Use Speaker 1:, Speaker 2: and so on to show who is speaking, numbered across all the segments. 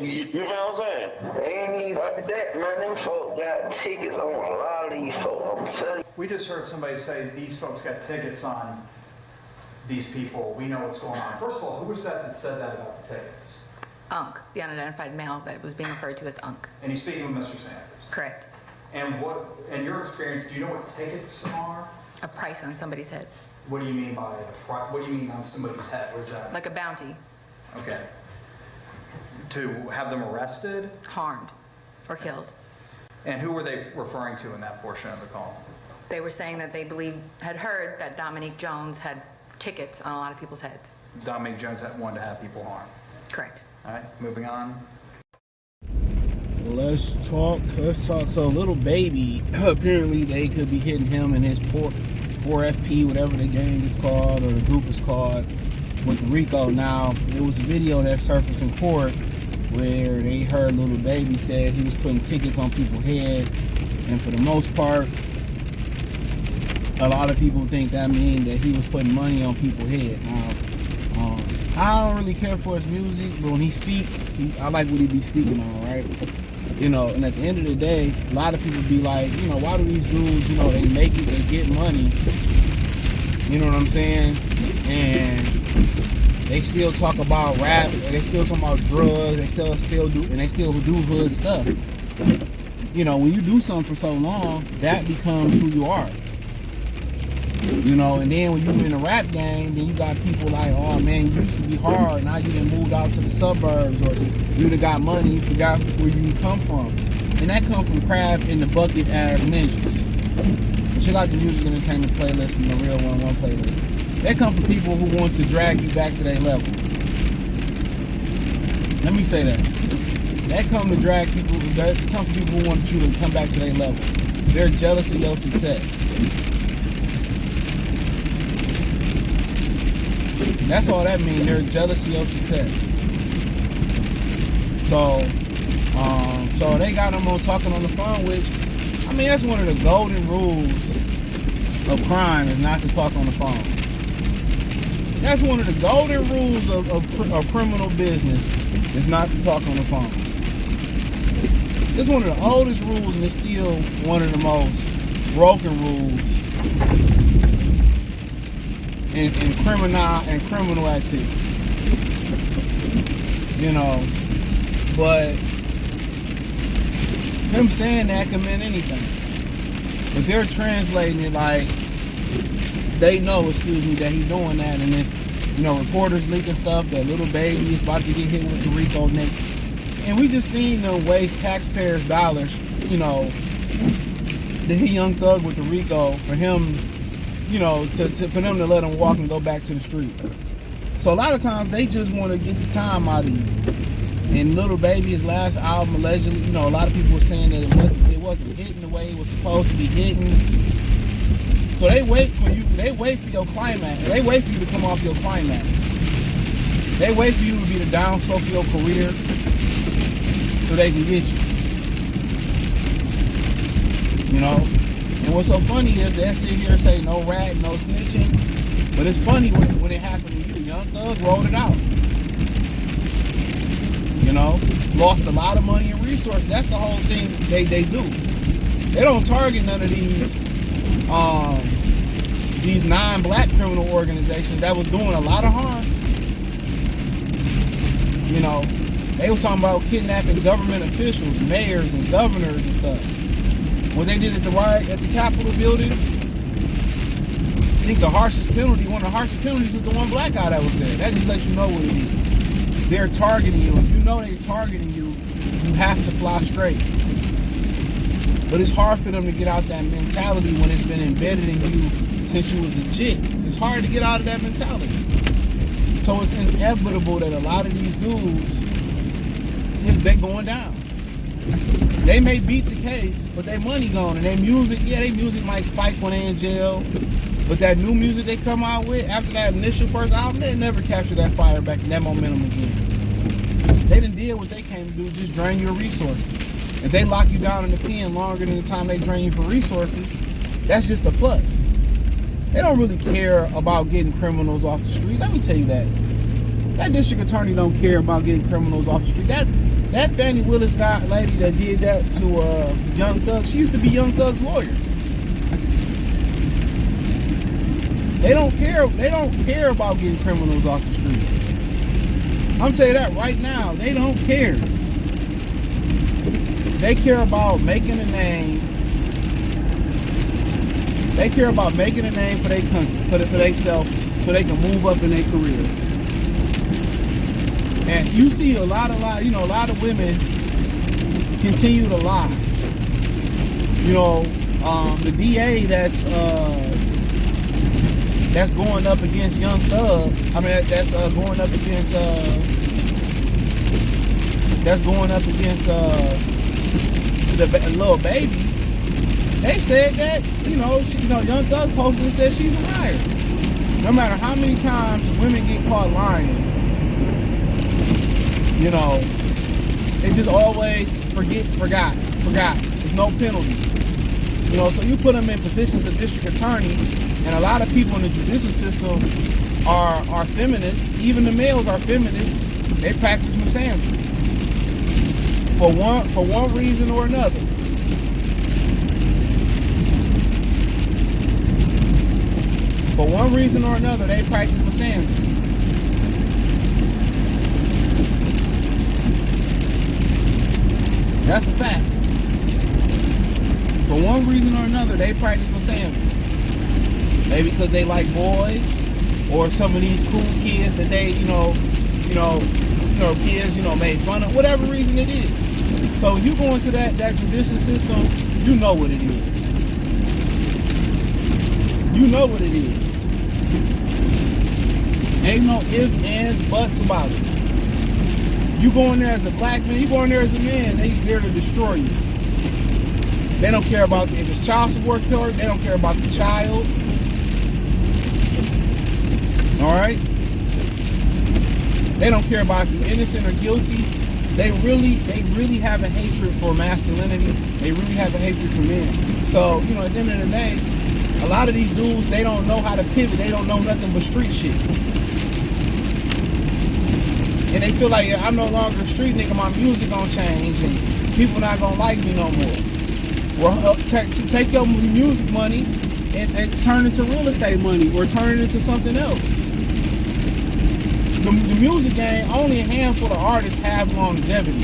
Speaker 1: saying? You feel what I'm saying?
Speaker 2: They ain't even like that, man. Them folk got tickets on a lot of these folk. I'm telling you.
Speaker 3: We just heard somebody say these folks got tickets on these people. We know what's going on. First of all, who was that said that about the tickets?
Speaker 4: Unc, the unidentified male that was being referred to as Unc.
Speaker 3: And he's speaking with Mr. Sanders.
Speaker 4: Correct.
Speaker 3: And what, in your experience, do you know what tickets are?
Speaker 4: A price on somebody's head.
Speaker 3: What do you mean by what do you mean on somebody's head? What is that?
Speaker 4: Like a bounty.
Speaker 3: Okay. To have them arrested?
Speaker 4: Harmed or killed.
Speaker 3: And who were they referring to in that portion of the call?
Speaker 4: They were saying that they had heard that Dominique Jones had tickets on a lot of people's heads.
Speaker 3: Dominique Jones wanted to have people harmed.
Speaker 4: Correct.
Speaker 3: All right, moving on.
Speaker 5: Let's talk. So Little Baby, apparently they could be hitting him in his 4FP, whatever the gang is called or the group is called, with the R.I.C.O. Now, there was a video that surfaced in court where they heard Little Baby said he was putting tickets on people's head, and for the most part, a lot of people think that means that he was putting money on people's head. Now, I don't really care for his music, but when he speak, I like what he be speaking on, right? You know, and at the end of the day, a lot of people be like, you know, why do these dudes, you know, they make it, they get money, you know what I'm saying? And they still talk about rap, they still talk about drugs, they still do, and they still do hood stuff. You know, when you do something for so long, that becomes who you are. You know, and then when you in a rap game, then you got people like, oh man, you used to be hard, now you done moved out to the suburbs, or you done got money, you forgot where you come from. And that come from Crab in the Bucket as ninjas. Check out the music entertainment playlist and the Real 101 playlist. That come from people who want to drag you back to their level. Let me say that. That come to drag people, that come from people who want you to come back to their level. They're jealous of your success. That's all that means. They're jealous of your success. So they got them on talking on the phone, which, I mean, that's one of the golden rules of crime, is not to talk on the phone. That's one of the golden rules of criminal business, is not to talk on the phone. It's one of the oldest rules, and it's still one of the most broken rules in criminal activity. You know, but him saying that can mean anything. But they're translating it like they know, that he's doing that, and it's, you know, reporters leaking stuff that Little Baby is about to get hit with the R.I.C.O. Nick. And we just seen them waste taxpayers' dollars, you know, to hit Young Thug with the R.I.C.O. for him, you know, for them to let him walk and go back to the street. So a lot of times they just want to get the time out of you. And Little Baby, his last album, allegedly, you know, a lot of people were saying that it wasn't hitting the way it was supposed to be hitting. So they wait for you. They wait for your climax. They wait for you to come off your climax. They wait for you to be the downslope of your career, so they can get you. You know? And what's so funny is they sit here and say no rat, no snitching. But it's funny when it happened to you. Young Thug rolled it out. You know? Lost a lot of money and resources. That's the whole thing they do. They don't target none of these non-black criminal organizations that was doing a lot of harm. You know, they were talking about kidnapping government officials, mayors and governors and stuff. What they did at the riot at the Capitol building, I think the harshest penalty, one of the harshest penalties was the one black guy that was there. That just lets you know what it is. They're targeting you. If you know they're targeting you, you have to fly straight. But it's hard for them to get out that mentality when it's been embedded in you since you was a jit. It's hard to get out of that mentality. So it's inevitable that a lot of these dudes, they going down. They may beat the case, but their money gone. And their music might spike when they in jail. But that new music they come out with after that initial first album, they never capture that fire back and that momentum again. They done did what they came to do, just drain your resources. If they lock you down in the pen longer than the time they drain you for resources, that's just a plus. They don't really care about getting criminals off the street. Let me tell you that. That district attorney don't care about getting criminals off the street. That Fannie Willis lady that did that to Young Thug, she used to be Young Thug's lawyer. They don't care. They don't care about getting criminals off the street. I'm telling you that right now. They don't care. They care about making a name. They care about making a name for their country, for themselves, so they can move up in their career. And you see a lot of women continue to lie. The DA that's going up against Young Thug. I mean, that's going up against the little baby. They said that Young Thug posted and said she's a liar. No matter how many times women get caught lying, it's just always forgot. There's no penalty. So you put them in positions of district attorney, and a lot of people in the judicial system are feminists. Even the males are feminists. They practice misandry for one reason or another. For one reason or another, they practice misandry. That's a fact. For one reason or another, they practice misandry. Maybe because they like boys, or some of these cool kids that they, kids, made fun of. Whatever reason it is. So you go into that judicial system, you know what it is. You know what it is. Ain't no ifs, ands, buts about it. You go in there as a black man, you go in there as a man, they're there to destroy you. They don't care about if it's child support killer, they don't care about the child. Alright? They don't care about if you're innocent or guilty. They really have a hatred for masculinity. They really have a hatred for men. So, at the end of the day, a lot of these dudes, they don't know how to pivot. They don't know nothing but street shit. And they feel like, I'm no longer a street nigga, my music gonna change and people not gonna like me no more. Well, take your music money and turn it into real estate money or turn it into something else. The music game, only a handful of artists have longevity.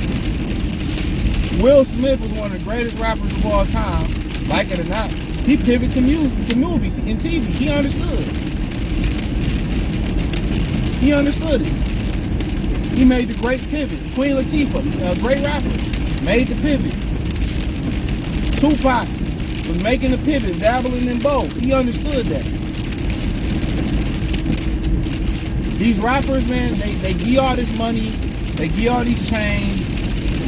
Speaker 5: Will Smith was one of the greatest rappers of all time, like it or not. He pivoted to music, to movies and TV. He understood. He understood it. He made the great pivot. Queen Latifah, a great rapper, made the pivot. Tupac was making the pivot, dabbling in both. He understood that. These rappers, man, they give you all this money, they give you all these chains.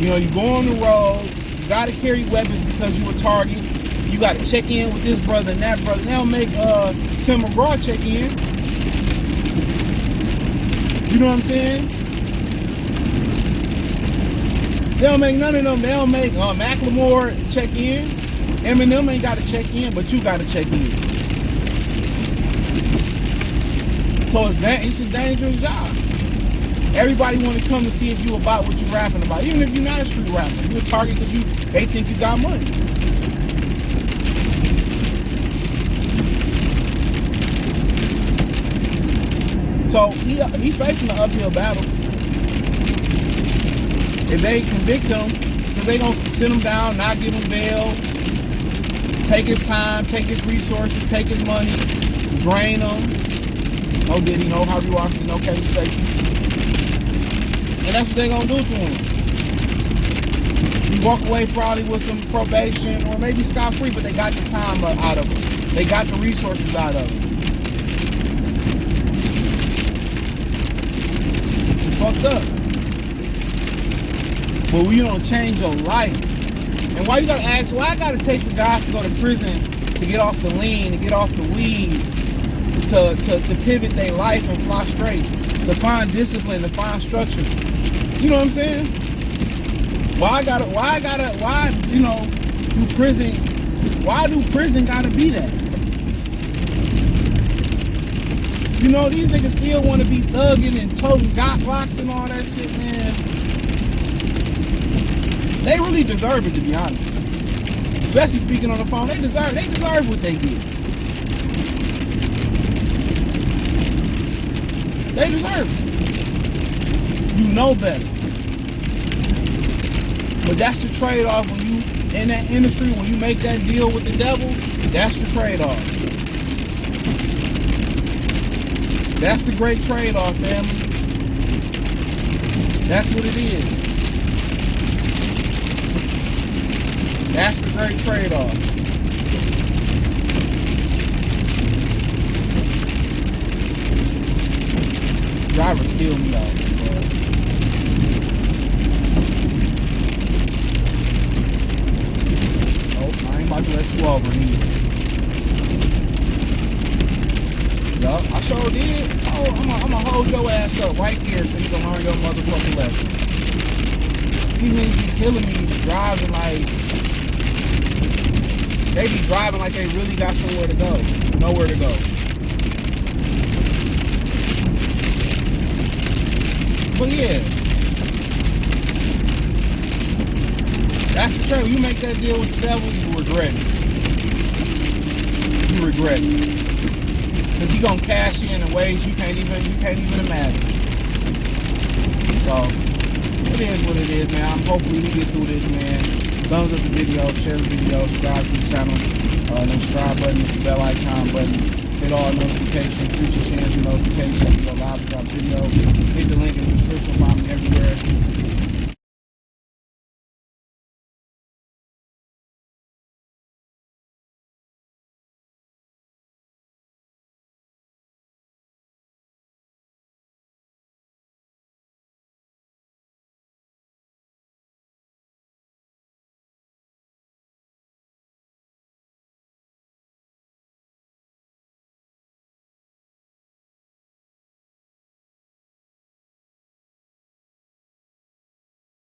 Speaker 5: You go on the road, you gotta carry weapons because you a target. You gotta check in with this brother and that brother. They don't make Tim McGraw check in. You know what I'm saying? They don't make none of them. They don't make Macklemore check in. Eminem ain't got to check in, but you got to check in. So it's a dangerous job. Everybody want to come to see if you about what you rapping about. Even if you're not a street rapper, you're a target because they think you got money. So he facing an uphill battle. If they convict him, because they gonna sit him down, not give him bail, take his time, take his resources, take his money, drain him. No Diddy, no Harvey Weinstein, no Kevin Spacey. And that's what they gonna do to him. He walk away probably with some probation or maybe scot-free, but they got the time out of him. They got the resources out of him. It's fucked up. But we don't change your life. And why you gotta ask, why I gotta take the guys to go to prison to get off the lean, to get off the weed, to pivot their life and fly straight, to find discipline, to find structure. You know what I'm saying? Why do prison gotta be that? You know, these niggas still want to be thugging and toting got blocks and all that shit, man. They really deserve it, to be honest. Especially speaking on the phone, they deserve what they get. They deserve it. You know better. But that's the trade-off when you in that industry, when you make that deal with the devil, that's the trade-off. That's the great trade-off, family. That's what it is. That's the great trade-off. Drivers kill me out. Nope, I ain't about to let you over either. Yup, I sure did. Oh, I'm gonna hold your ass up right there so you can learn your motherfucking lesson. These niggas be killing me driving like... They be driving like they really got somewhere to go. Nowhere to go. But yeah. That's the truth. You make that deal with the devil, you regret it. You regret it. Because he gonna cash in ways you can't even imagine. So, it is what it is, man. Hopefully we get through this, man. Thumbs up the video, share the video, subscribe to the channel. The subscribe button, the bell icon button. Hit all notifications, future channel notifications. Go live, drop video. Hit the link in the description, find me everywhere.